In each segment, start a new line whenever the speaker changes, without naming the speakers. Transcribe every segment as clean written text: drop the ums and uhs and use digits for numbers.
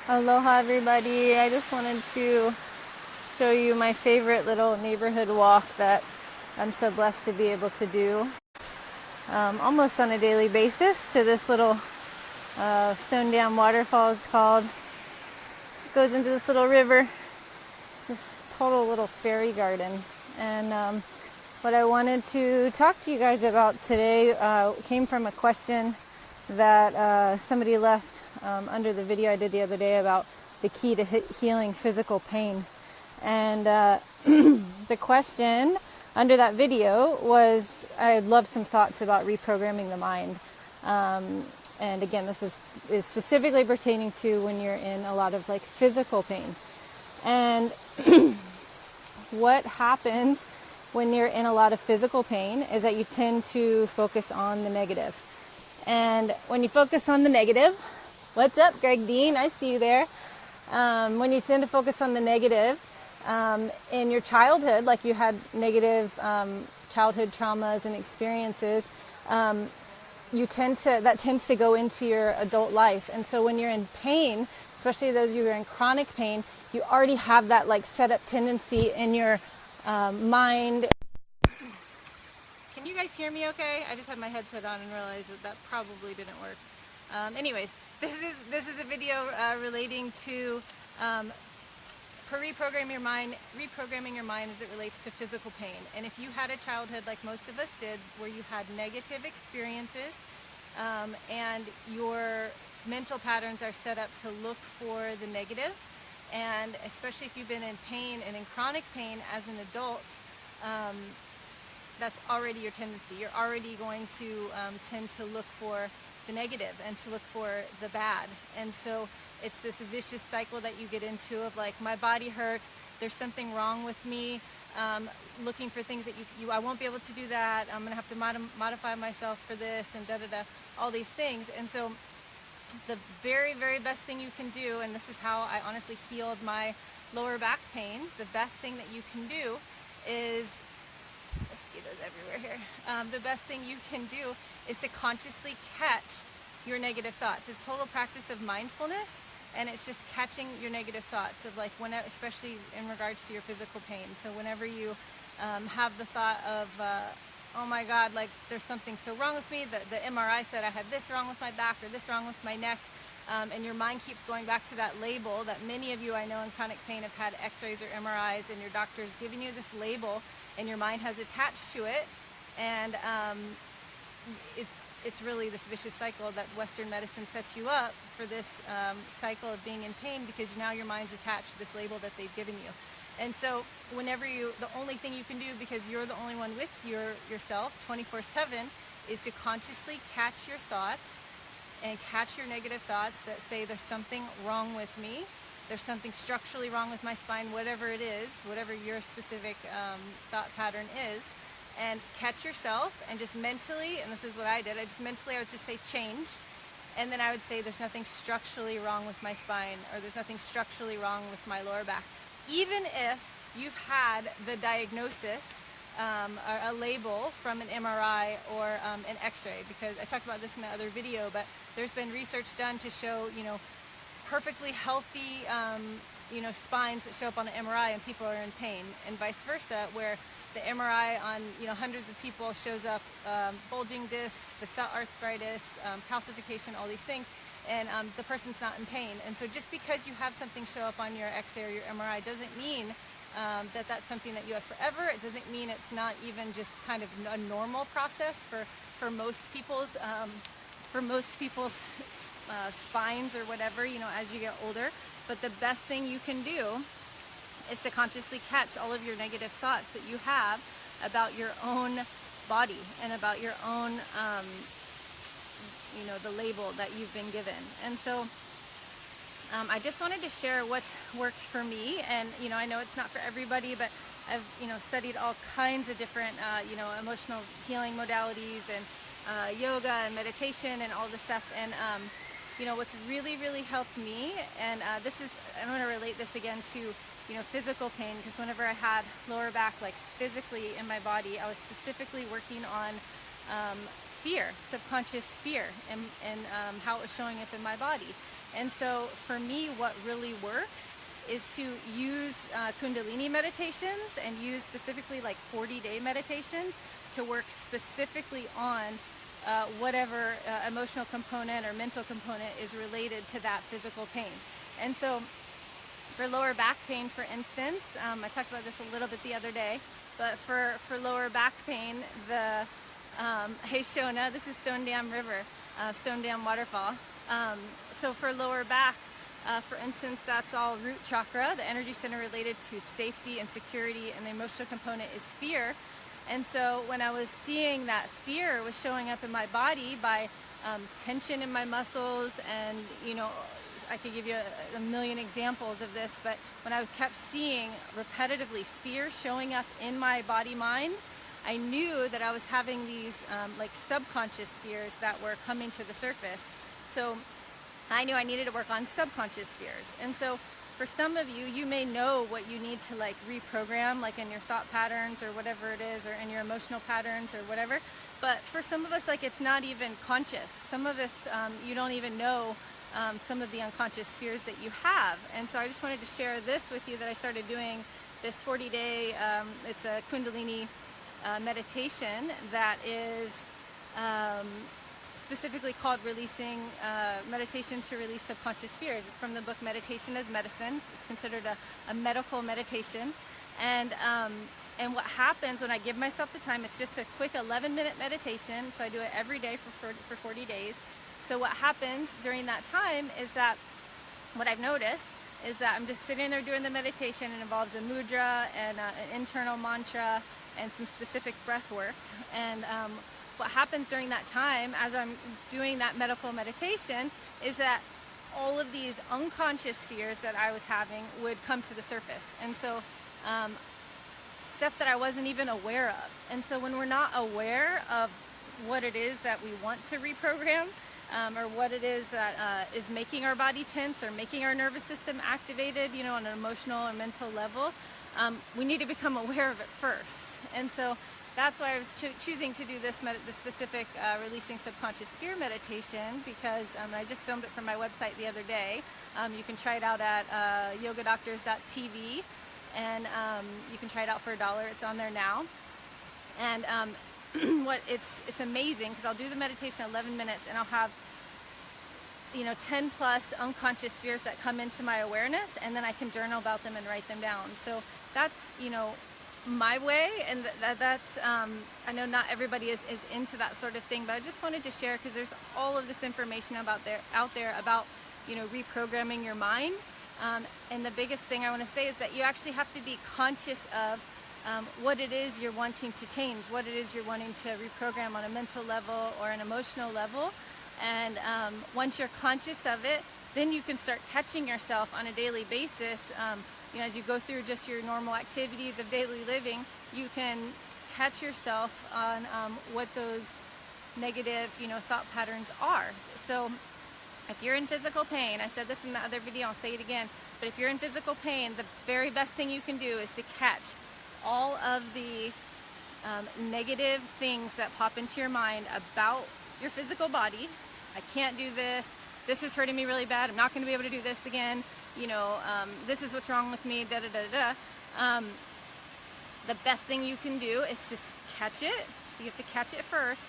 Aloha everybody. I just wanted to show you my favorite little neighborhood walk that I'm so blessed to be able to do almost on a daily basis to this little Stone Dam waterfall it's called. It goes into this little river, this total little fairy garden. And what I wanted to talk to you guys about today came from a question that somebody left under the video I did the other day about the key to healing physical pain. And the question under that video was, I'd love some thoughts about reprogramming the mind. And again, this is specifically pertaining to when you're in a lot of like physical pain. And what happens when you're in a lot of physical pain is that you tend to focus on the negative. And when you focus on the negative, what's up, Greg Dean? I see you there. When you tend to focus on the negative in your childhood, like you had negative childhood traumas and experiences, that tends to go into your adult life. And so when you're in pain, especially those of you who are in chronic pain, you already have that like set up tendency in your mind. Can you guys hear me okay? I just had my headset on and realized that probably didn't work. Anyways, this is a video relating to reprogramming your mind as it relates to physical pain. And if you had a childhood like most of us did, where you had negative experiences and your mental patterns are set up to look for the negative, and especially if you've been in pain and in chronic pain as an adult, that's already your tendency. You're already going to tend to look for the negative and to look for the bad. And so it's this vicious cycle that you get into of like, my body hurts, there's something wrong with me, looking for things that I won't be able to do that, I'm gonna have to modify myself for this, and all these things. And so the very, very best thing you can do, and this is how I honestly healed my lower back pain, the best thing that you can do is, mosquitoes everywhere here, the best thing you can do is to consciously catch your negative thoughts. It's total practice of mindfulness, and it's just catching your negative thoughts of like, especially in regards to your physical pain. So whenever you have the thought of, oh my God, like there's something so wrong with me, the MRI said I had this wrong with my back or this wrong with my neck, and your mind keeps going back to that label that many of you I know in chronic pain have had x-rays or MRIs, and your doctor's giving you this label and your mind has attached to it, and it's really this vicious cycle that Western medicine sets you up for, this cycle of being in pain, because now your mind's attached to this label that they've given you. And so whenever the only thing you can do, because you're the only one with yourself 24/7, is to consciously catch your thoughts and catch your negative thoughts that say there's something wrong with me, there's something structurally wrong with my spine, whatever it is, whatever your specific thought pattern is, and catch yourself and just mentally, and this is what I did, I would just say change, and then I would say there's nothing structurally wrong with my spine, or there's nothing structurally wrong with my lower back. Even if you've had the diagnosis, or a label from an MRI or an x-ray, because I talked about this in the other video, but there's been research done to show, perfectly healthy, spines that show up on an MRI and people are in pain, and vice versa, where the MRI on, hundreds of people shows up bulging discs, facet arthritis, calcification, all these things, and the person's not in pain. And so just because you have something show up on your x-ray or your MRI doesn't mean that that's something that you have forever. It doesn't mean it's not even just kind of a normal process for most people's spines or whatever, as you get older. But the best thing you can do is to consciously catch all of your negative thoughts that you have about your own body and about your own, the label that you've been given. And so I just wanted to share what's worked for me, and I know it's not for everybody, but I've studied all kinds of different emotional healing modalities and yoga and meditation and all this stuff, and what's really, really helped me, and I'm going to relate this again to physical pain, because whenever I had lower back, like physically in my body, I was specifically working on fear, subconscious fear, and how it was showing up in my body. And so for me, what really works is to use Kundalini meditations and use specifically like 40-day meditations to work specifically on whatever emotional component or mental component is related to that physical pain. And so for lower back pain, for instance, I talked about this a little bit the other day, but for lower back pain, hey Shona, this is Stone Dam River, Stone Dam Waterfall. So for lower back, for instance, that's all root chakra, the energy center related to safety and security, and the emotional component is fear. And so when I was seeing that fear was showing up in my body by tension in my muscles, and I could give you a million examples of this, but when I kept seeing repetitively fear showing up in my body mind, I knew that I was having these like subconscious fears that were coming to the surface. So I knew I needed to work on subconscious fears. And so for some of you, you may know what you need to like reprogram, like in your thought patterns or whatever it is, or in your emotional patterns or whatever. But for some of us, like, it's not even conscious. Some of us, you don't even know some of the unconscious fears that you have. And so I just wanted to share this with you, that I started doing this 40-day, it's a Kundalini meditation that is specifically called meditation to release subconscious fears. It's from the book Meditation as Medicine. It's considered a medical meditation. And what happens when I give myself the time, it's just a quick 11-minute meditation. So I do it every day for 40 days. So what happens during that time is that what I've noticed is that I'm just sitting there doing the meditation. It involves a mudra and an internal mantra and some specific breath work. And what happens during that time, as I'm doing that medical meditation, is that all of these unconscious fears that I was having would come to the surface. And so stuff that I wasn't even aware of. And so when we're not aware of what it is that we want to reprogram, or what it is that is making our body tense or making our nervous system activated, on an emotional or mental level, we need to become aware of it first. And so that's why I was choosing to do this specific releasing subconscious fear meditation, because I just filmed it for my website the other day. You can try it out at yogadoctors.tv, and you can try it out for $1. It's on there now. And it's amazing, because I'll do the meditation 11 minutes and I'll have 10 plus unconscious fears that come into my awareness, and then I can journal about them and write them down. So that's my way, and that's I know not everybody is into that sort of thing, but I just wanted to share, because there's all of this information out there about reprogramming your mind. And the biggest thing I want to say is that you actually have to be conscious of what it is you're wanting to change, what it is you're wanting to reprogram on a mental level or an emotional level. And once you're conscious of it, then you can start catching yourself on a daily basis. As you go through just your normal activities of daily living, you can catch yourself on what those negative, thought patterns are. So if you're in physical pain, I said this in the other video, I'll say it again, but if you're in physical pain, the very best thing you can do is to catch all of the negative things that pop into your mind about your physical body. I can't do this. This is hurting me really bad. I'm not going to be able to do this again. This is what's wrong with me, da da da da. The best thing you can do is to catch it. So you have to catch it first.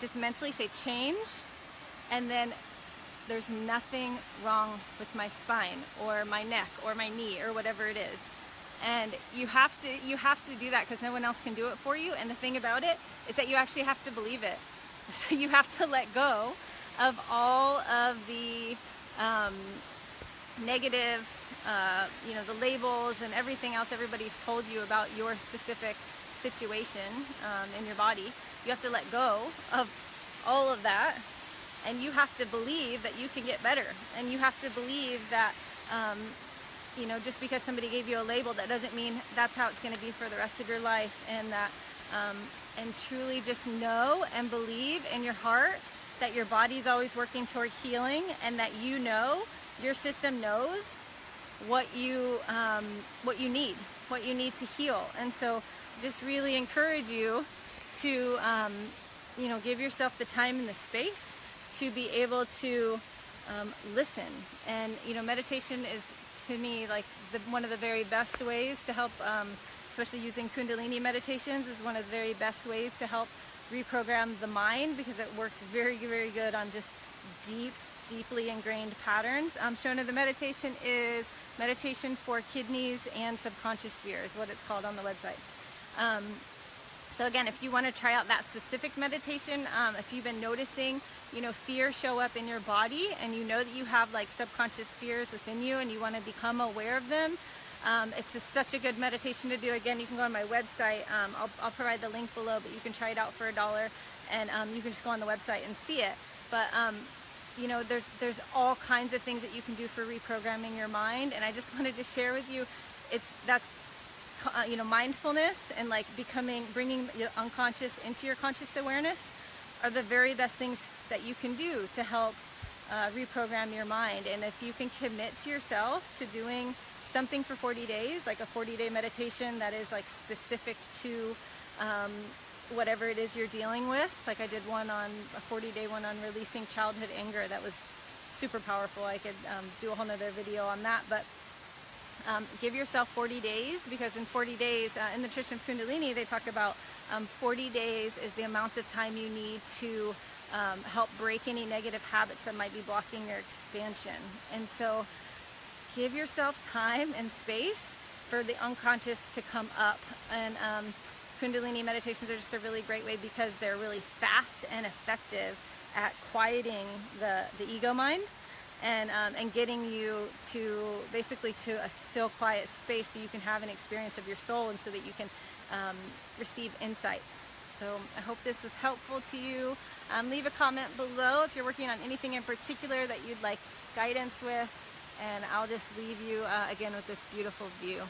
Just mentally say change, and then there's nothing wrong with my spine or my neck or my knee or whatever it is. And you have to do that, because no one else can do it for you. And the thing about it is that you actually have to believe it. So you have to let go of all of the negative, the labels and everything else everybody's told you about your specific situation in your body. You have to let go of all of that, and you have to believe that you can get better. And you have to believe that just because somebody gave you a label, that doesn't mean that's how it's going to be for the rest of your life. And that and truly just know and believe in your heart that your body's always working toward healing, and that your system knows what you need to heal. And so just really encourage you to give yourself the time and the space to be able to listen. And meditation is, to me, like one of the very best ways to help, especially using Kundalini meditations, is one of the very best ways to help reprogram the mind, because it works very, very good on just deeply ingrained patterns. Shown in the meditation is meditation for kidneys and subconscious fear, is what it's called on the website. So again, if you want to try out that specific meditation, if you've been noticing, fear show up in your body, and you know that you have like subconscious fears within you, and you want to become aware of them, it's just such a good meditation to do. Again, you can go on my website. I'll provide the link below, but you can try it out for $1, and you can just go on the website and see it. But there's all kinds of things that you can do for reprogramming your mind, and I just wanted to share with you, that's mindfulness and like bringing your unconscious into your conscious awareness are the very best things that you can do to help reprogram your mind. And if you can commit to yourself to doing something for 40 days, like a 40-day meditation that is like specific to whatever it is you're dealing with. Like I did a 40-day one on releasing childhood anger. That was super powerful. I could do a whole nother video on that, but give yourself 40 days, because in 40 days, in the tradition of Kundalini, they talk about 40 days is the amount of time you need to help break any negative habits that might be blocking your expansion. And so give yourself time and space for the unconscious to come up. And Kundalini meditations are just a really great way, because they're really fast and effective at quieting the ego mind, and getting you to basically to a still, quiet space, so you can have an experience of your soul, and so that you can receive insights. So I hope this was helpful to you. Leave a comment below if you're working on anything in particular that you'd like guidance with, and I'll just leave you again with this beautiful view.